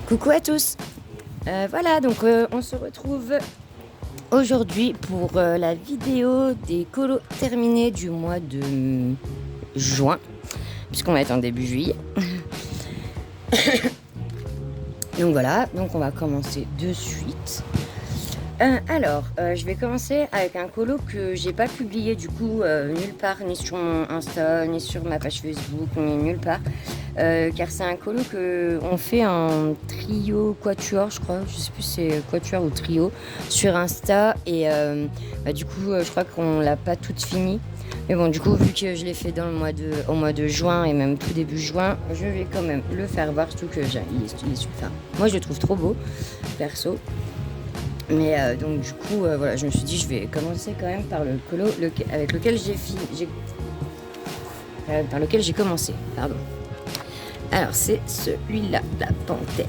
Coucou à tous. Voilà, donc on se retrouve aujourd'hui pour la vidéo des colos terminés du mois de juin, puisqu'on va être en début juillet. Donc voilà, donc on va commencer de suite. Je vais commencer avec un colo que j'ai pas publié du coup nulle part, ni sur mon Insta, ni sur ma page Facebook, ni nulle part. Car c'est un colo que on fait en trio quatuor, je crois, je sais plus si c'est quatuor ou trio, sur Insta. Et du coup, je crois qu'on l'a pas toute fini. Mais bon, du coup, vu que je l'ai fait au mois de juin et même tout début juin, je vais quand même le faire voir, surtout que il est super. Moi, je le trouve trop beau, perso. Mais donc du coup, voilà, je me suis dit, je vais commencer quand même par le colo avec lequel par lequel j'ai commencé. Pardon. Alors c'est celui-là, la panthère.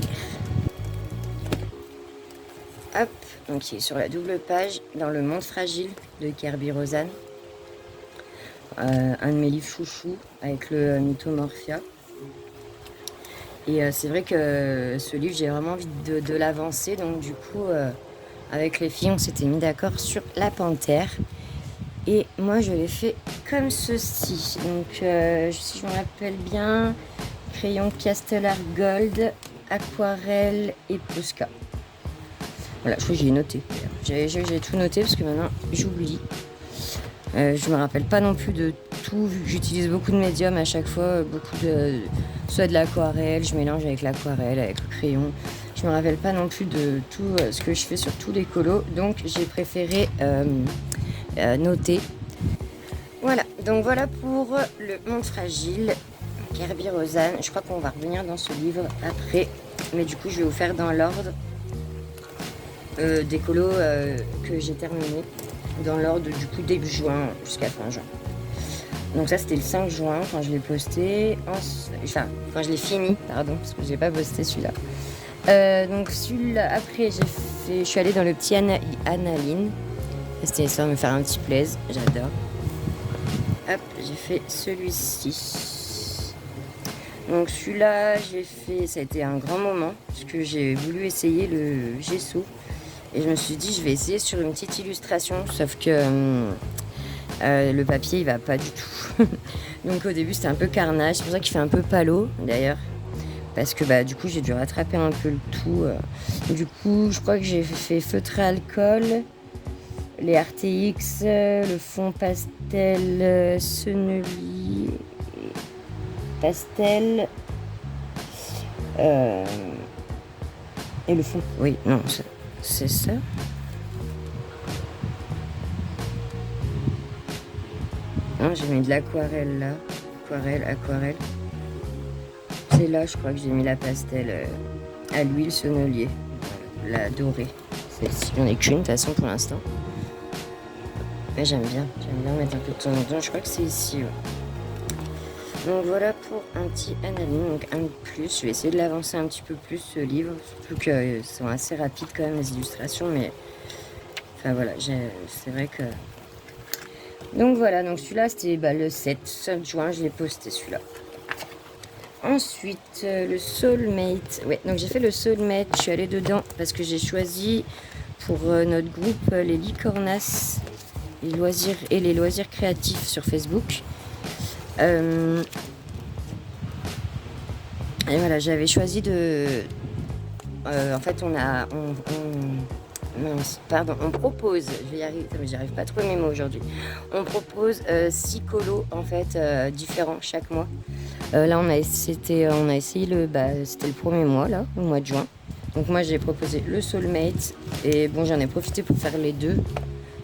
Hop, donc il est sur la double page dans le monde fragile de Kerby Rosan. Un de mes livres chouchou avec le Mythomorphia. Et c'est vrai que ce livre, j'ai vraiment envie de l'avancer. Donc du coup, avec les filles, on s'était mis d'accord sur la panthère. Et moi, je l'ai fait comme ceci. Donc si je me rappelle bien, crayon Castellar Gold, aquarelle et Posca. Voilà, je crois que j'ai noté. J'ai tout noté parce que maintenant j'oublie. Je me rappelle pas non plus de tout, vu que j'utilise beaucoup de médiums à chaque fois, soit de l'aquarelle, je mélange avec l'aquarelle, avec le crayon. Je me rappelle pas non plus de tout ce que je fais sur tous les colos, donc j'ai préféré noter. Voilà, donc voilà pour le monde fragile, Kerby Rosan. Je crois qu'on va revenir dans ce livre après, mais du coup je vais vous faire dans l'ordre des colos que j'ai terminé, dans l'ordre du coup début juin jusqu'à fin juin. Donc ça c'était le 5 juin quand je l'ai posté, quand je l'ai fini, pardon, parce que j'ai pas posté celui-là. Donc celui-là après je suis allée dans le petit Analine. C'était histoire de me faire un petit plaisir, j'adore. Hop, j'ai fait celui-ci. Donc celui-là, ça a été un grand moment, parce que j'ai voulu essayer le gesso. Et je me suis dit, je vais essayer sur une petite illustration, sauf que le papier, il va pas du tout. Donc au début, c'était un peu carnage, c'est pour ça qu'il fait un peu palo, d'ailleurs. Parce que du coup, j'ai dû rattraper un peu le tout. Du coup, je crois que j'ai fait feutré alcool, les RTX, le fond pastel, sennelier, pastel, et le fond. Oui, non, c'est ça. Non, j'ai mis de l'aquarelle là. Aquarelle. C'est là, je crois que j'ai mis la pastel à l'huile sennelier. La dorée. Celle-ci, il n'y en a qu'une de toute façon pour l'instant. Mais j'aime bien mettre un peu de temps en temps. Je crois que c'est ici. Ouais. Donc voilà pour un petit analyse, donc un de plus. Je vais essayer de l'avancer un petit peu plus ce livre. Surtout que sont assez rapides quand même les illustrations. Mais enfin voilà, c'est vrai que... Donc voilà, donc celui-là c'était le 7 juin, je l'ai posté celui-là. Ensuite, le Soulmate. Ouais, donc j'ai fait le Soulmate, je suis allée dedans parce que j'ai choisi pour notre groupe les licornas, les loisirs créatifs sur Facebook. Et voilà, j'avais choisi de... en fait, on propose, je vais y arriver, mais j'arrive pas à trouver mes mots aujourd'hui. On propose 6 colos en fait différents chaque mois. Là, on a essayé c'était le premier mois là, au mois de juin. Donc moi, j'ai proposé le Soulmate et bon, j'en ai profité pour faire les deux.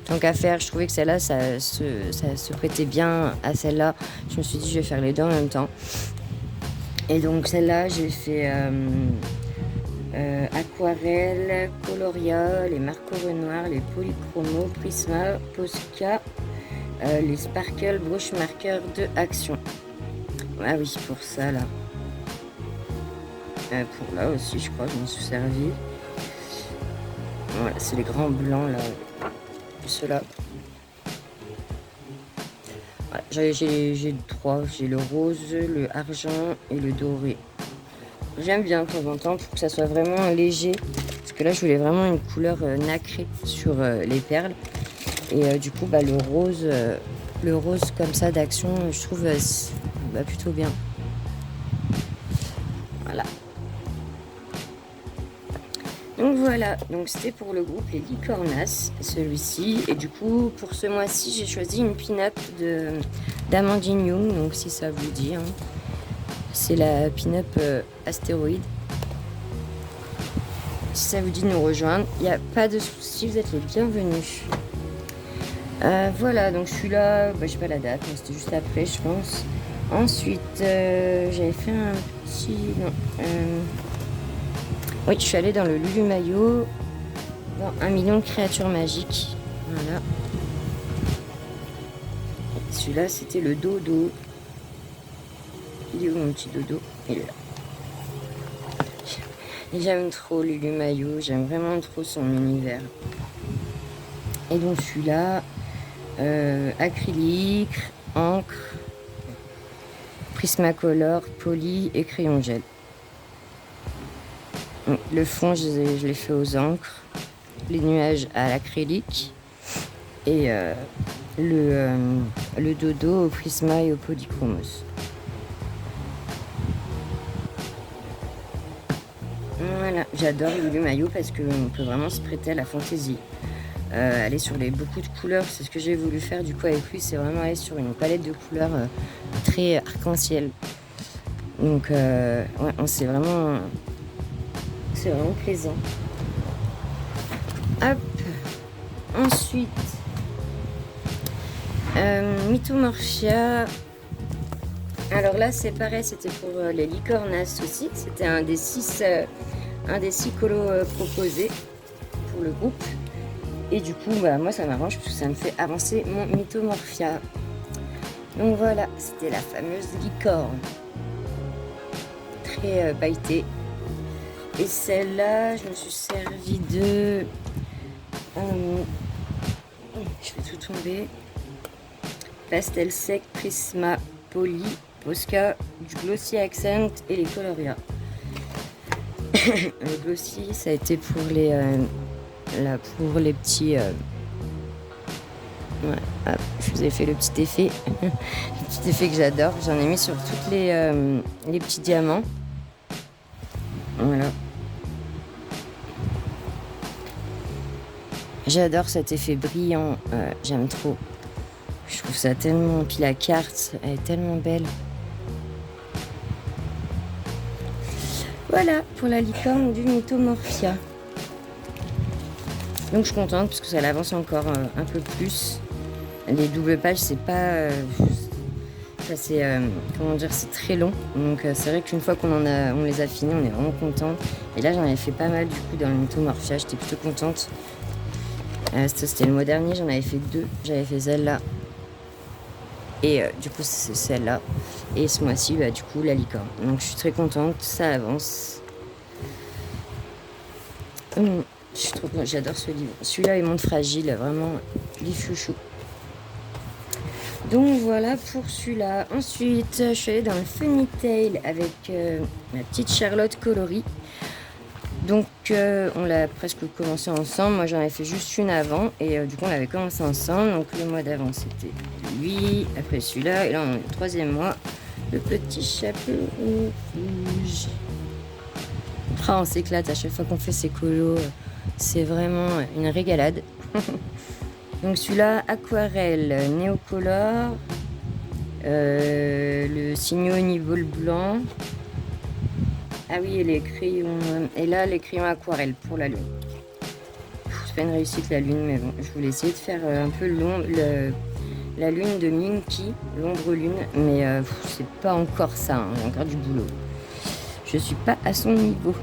Tant qu'à faire, je trouvais que celle-là, ça se prêtait bien à celle-là. Je me suis dit, je vais faire les deux en même temps. Et donc celle-là, j'ai fait aquarelle, coloria, les Marco Renoir, les polychromos, Prisma, Posca, les sparkle brush marqueurs de Action. Ah oui, pour ça là. Pour là aussi, je crois que je m'en suis servi. Voilà, c'est les grands blancs là. Ceux-là. Voilà, j'ai trois. J'ai le rose, le argent et le doré. j'aime bien de temps en temps pour que ça soit vraiment léger. Parce que là, je voulais vraiment une couleur nacrée sur les perles. Et du coup, le rose comme ça d'Action, je trouve plutôt bien. Voilà. Donc voilà, donc c'était pour le groupe Les Licornas, celui-ci. Et du coup, pour ce mois-ci, j'ai choisi une pin-up d'Amandine Young, donc si ça vous dit. Hein. C'est la pin-up astéroïde. Si ça vous dit de nous rejoindre, il n'y a pas de souci, vous êtes les bienvenus. Voilà, donc je suis là, je sais pas la date, mais c'était juste après, je pense. Ensuite, j'avais fait un petit... Non, oui, je suis allée dans le Lulu Maillot, dans 1 million de créatures magiques. Voilà. Celui-là, c'était le dodo. Il est où mon petit dodo? Il est là. J'aime trop Lulu Maillot, j'aime vraiment trop son univers. Et donc celui-là, acrylique, encre, Prismacolor, poly et crayon gel. Le fond, je l'ai fait aux encres, les nuages à l'acrylique et le dodo au Prisma et au polychromos. Voilà, j'adore Lulu Maillot parce qu'on peut vraiment se prêter à la fantaisie. Aller sur beaucoup de couleurs, c'est ce que j'ai voulu faire du coup avec lui, c'est vraiment aller sur une palette de couleurs très arc-en-ciel. Donc ouais, c'est vraiment plaisant. Hop, ensuite Mythomorphia. Alors là c'est pareil, c'était pour les Licornas aussi, c'était un des 6 colos proposés pour le groupe. Et du coup, moi, ça m'arrange parce que ça me fait avancer mon Mythomorphia. Donc voilà, c'était la fameuse licorne. Très pailletée. Et celle-là, je me suis servi de... je vais tout tomber. Pastel sec, Prisma, Poly, Posca, du Glossy Accent et les Coloria. Le Glossy, ça a été pour les... pour les petits... Ouais, hop, je vous ai fait le petit effet. Le petit effet que j'adore. J'en ai mis sur toutes les petits diamants. Voilà. J'adore cet effet brillant. J'aime trop. Je trouve ça tellement... Puis la carte, elle est tellement belle. Voilà pour la licorne du Mythomorphia. Donc je suis contente parce que ça l'avance encore un peu plus. Les doubles pages, c'est pas... c'est comment dire, c'est très long. Donc c'est vrai qu'une fois on les a finis, on est vraiment content. Et là j'en avais fait pas mal du coup dans le Mythomorphia, j'étais plutôt contente. C'était le mois dernier, j'en avais fait 2. J'avais fait celle-là. Et du coup c'est celle-là. Et ce mois-ci, du coup la licorne. Donc je suis très contente, ça avance. J'adore ce livre. Celui-là est Monde Fragile, vraiment livre chouchou. Donc voilà pour celui-là. Ensuite, je suis allée dans le Funny Tail avec ma petite Charlotte coloris. Donc on l'a presque commencé ensemble. Moi j'en avais fait juste une avant et du coup on l'avait commencé ensemble. Donc le mois d'avant c'était lui, après celui-là et là on est le 3e mois. Le petit chapeau rouge. On s'éclate à chaque fois qu'on fait ces colos. C'est vraiment une régalade. Donc celui-là, aquarelle, néocolore, le Signo Nibble blanc. Ah oui, et les crayons. Et là, les crayons aquarelle pour la lune. C'est pas une réussite la lune, mais bon, je voulais essayer de faire un peu la lune de Minky, l'ombre lune, mais c'est pas encore ça, hein, il y a encore du boulot. Je suis pas à son niveau.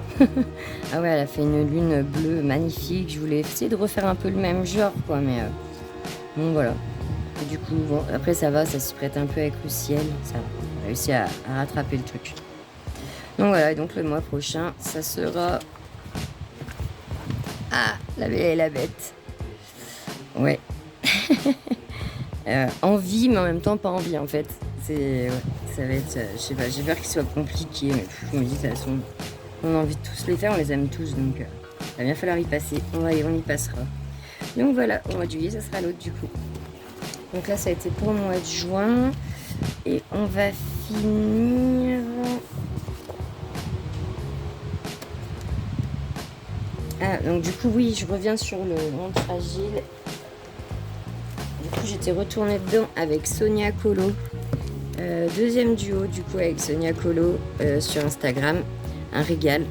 Ah ouais, elle a fait une lune bleue magnifique. Je voulais essayer de refaire un peu le même genre, quoi, mais bon, voilà. Et du coup, bon, après ça va, ça s'y prête un peu avec le ciel. Ça a réussi à rattraper le truc. Donc voilà, donc le mois prochain, ça sera... Ah, la belle et la bête. Ouais. Envie, mais en même temps pas envie, en fait. Ouais, ça va être, je sais pas, j'ai peur qu'il soit compliqué, mais je me dis de toute façon, on a envie de tous les faire, on les aime tous, donc il va bien falloir y passer, on y passera. Donc voilà, au mois de juillet, ça sera l'autre du coup. Donc là, ça a été pour le mois de juin, et on va finir... Ah, donc du coup, oui, je reviens sur le monde fragile. Du coup, j'étais retournée dedans avec Sonia Colo. Deuxième duo, du coup, avec Sonia Colo sur Instagram. Un régal.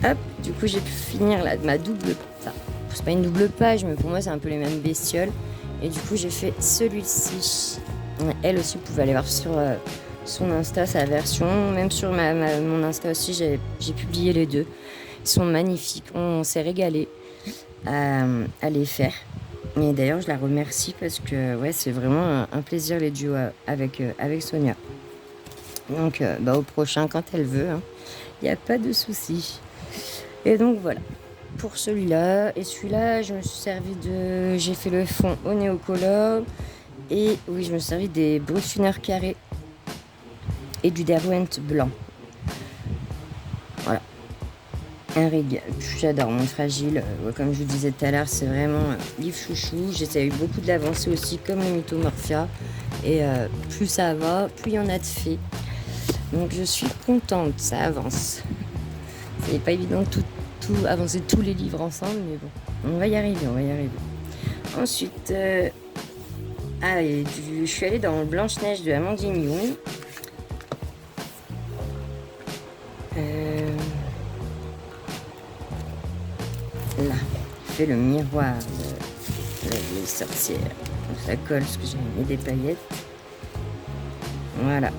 Hop, du coup, j'ai pu finir ma double... Enfin, c'est pas une double page, mais pour moi, c'est un peu les mêmes bestioles. Et du coup, j'ai fait celui-ci. Elle aussi, vous pouvez aller voir sur son Insta, sa version. Même sur mon Insta aussi, j'ai publié les deux. Ils sont magnifiques. On s'est régalé à les faire. Et d'ailleurs, je la remercie parce que ouais, c'est vraiment un plaisir les duos avec Sonia. Donc, au prochain, quand elle veut, il n'y a pas de souci. Et donc, voilà. Pour celui-là. Et celui-là, je me suis servi de... J'ai fait le fond au néocolor. Et oui, je me suis servi des Brutfuner carrés. Et du Derwent blanc. Voilà. Un régal. J'adore mon fragile. Comme je vous disais tout à l'heure, c'est vraiment livre chouchou. J'ai eu beaucoup de l'avancée aussi, comme le Mythomorphia. Et plus ça va, plus il y en a de faits. Donc je suis contente, ça avance. C'est pas évident de tout avancer tous les livres ensemble, mais bon, on va y arriver. Ensuite, je suis allée dans Blanche-Neige de Amandine Young. Là, je fais le miroir de la vieille sorcière. Donc ça colle parce que j'ai mis des paillettes. Voilà.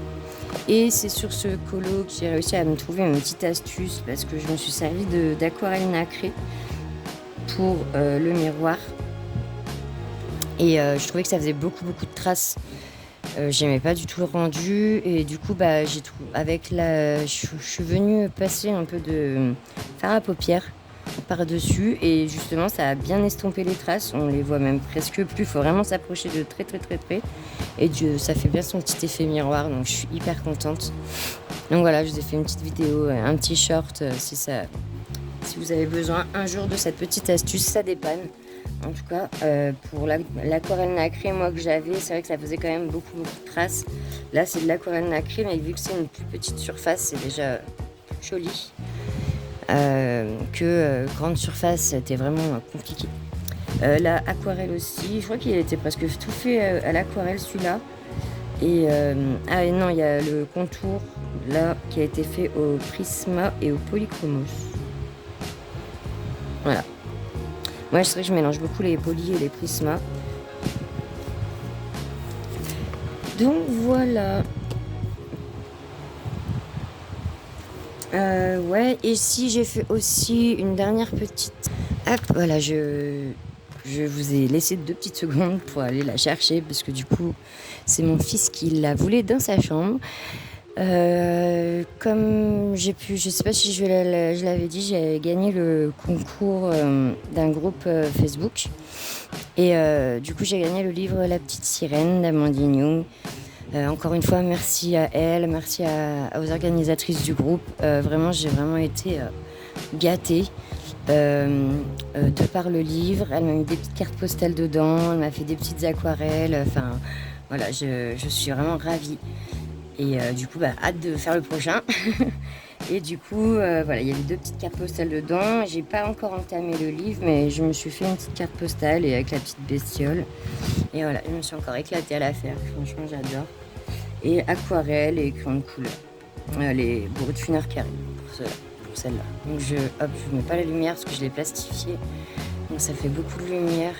Et c'est sur ce colo que j'ai réussi à me trouver une petite astuce parce que je me suis servi d'aquarelle nacrée pour le miroir. Et je trouvais que ça faisait beaucoup de traces. J'aimais pas du tout le rendu. Et du coup, je suis venue passer un peu de fard à paupières par-dessus. Et justement, ça a bien estompé les traces. On les voit même presque plus. Il faut vraiment s'approcher de très près. Et ça fait bien son petit effet miroir. Donc, je suis hyper contente. Donc voilà, je vous ai fait une petite vidéo, un petit short. Si vous avez besoin un jour de cette petite astuce, ça dépanne. En tout cas, pour l'aquarelle nacrée, moi que j'avais, c'est vrai que ça faisait quand même beaucoup de traces. Là, c'est de l'aquarelle nacrée, mais vu que c'est une plus petite surface, c'est déjà joli. Grande surface, c'était vraiment compliqué. La aquarelle aussi, je crois qu'il était presque tout fait à l'aquarelle celui-là. Et non, il y a le contour là qui a été fait au Prisma et au Polychromos. Voilà. Moi, c'est vrai que je mélange beaucoup les poly et les Prisma. Donc voilà. Ouais, et si j'ai fait aussi une dernière petite... Hop, voilà, je vous ai laissé 2 petites secondes pour aller la chercher parce que du coup, c'est mon fils qui la voulait dans sa chambre. Comme j'ai pu, je sais pas si je l'avais dit, j'ai gagné le concours d'un groupe Facebook. Et du coup, j'ai gagné le livre La Petite Sirène d'Amandine Young. Encore une fois, merci à elle, merci aux organisatrices du groupe. Vraiment, j'ai vraiment été gâtée de par le livre. Elle m'a mis des petites cartes postales dedans, elle m'a fait des petites aquarelles. Enfin, voilà, je suis vraiment ravie. Et du coup, hâte de faire le prochain. Et du coup, voilà, il y avait 2 petites cartes postales dedans. J'ai pas encore entamé le livre, mais je me suis fait une petite carte postale et avec la petite bestiole. Et voilà, je me suis encore éclatée à la faire. Franchement, j'adore. Et aquarelle et crayon de couleur. Les Brutfuner carrés pour celle-là. Donc je mets pas la lumière parce que je l'ai plastifié. Donc ça fait beaucoup de lumière.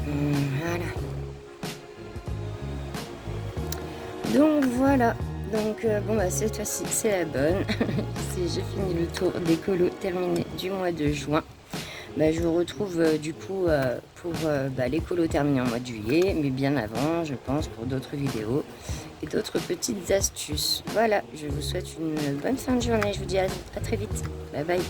Voilà. Donc voilà. Donc cette fois-ci c'est la bonne. J'ai fini le tour des colos terminé du mois de juin. Je vous retrouve du coup pour les colos terminés en mois de juillet, mais bien avant, je pense, pour d'autres vidéos et d'autres petites astuces. Voilà, je vous souhaite une bonne fin de journée. Je vous dis à très vite. Bye bye.